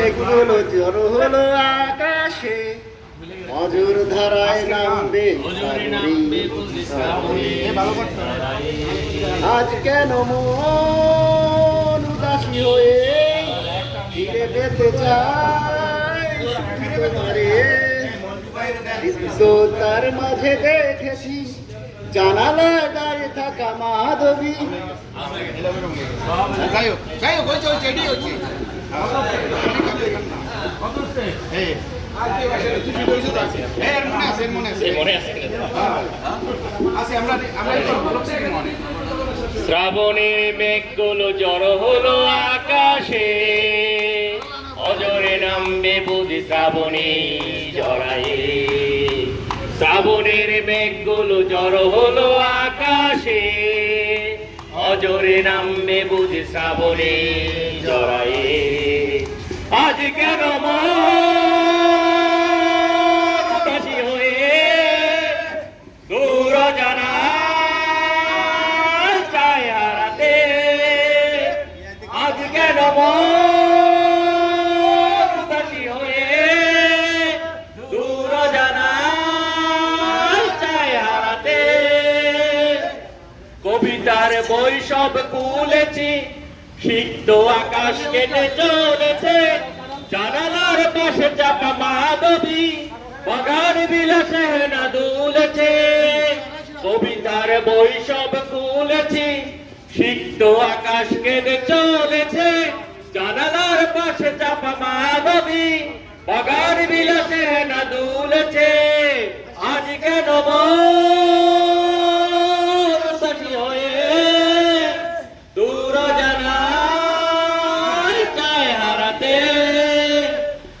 মেঘগুলো জড়ো হলো আকাশে, অজর ধারায় নামবে শ্রাবণী। আজ কেন মন উদাসী হয়ে ফিরে পেতে চায় তোমারে। তার মাঝে দেখেছি জানালা দাঁড়িয়ে থাকা মাধবী। শ্রাবণের মেঘগুলো জড়ো হলো আকাশে, অজরে নামবে বুঝি শ্রাবণী জড়ায়ে। শ্রাবণের মেঘগুলো জড়ো হলো আকাশে, অজরে নামবে বুঝি শ্রাবণী জড়ায়ে। আজ কেন উদাসী হয়ে দূর জানার চায় হারাতে। আজ কেন উদাসী হয়ে দূর জানার চায় হারাতে। কবিতার বই সব খুলেছি, সিক্ত আকাশ কেটে চলেছে। জানালার পাশে চাপা মাধবী, বাগান বিলাসে না দুলেছে। কবিতার বই সব খুলেছি, সিক্ত আকাশ কেটে চলেছে। জানালার পাশে চাপা মাধবী, বাগান বিলাসে না দুলেছে। আজ কেন উদাসী হয়ে দূর জানার চায় হারাতে।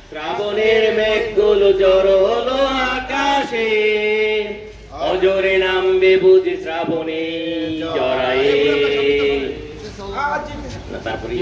শ্রাবণের মেঘগুলো জড়ো হলো আকাশে, অজরে নামবে বুঝি শ্রাবণী জড়ায়ে। তারপরে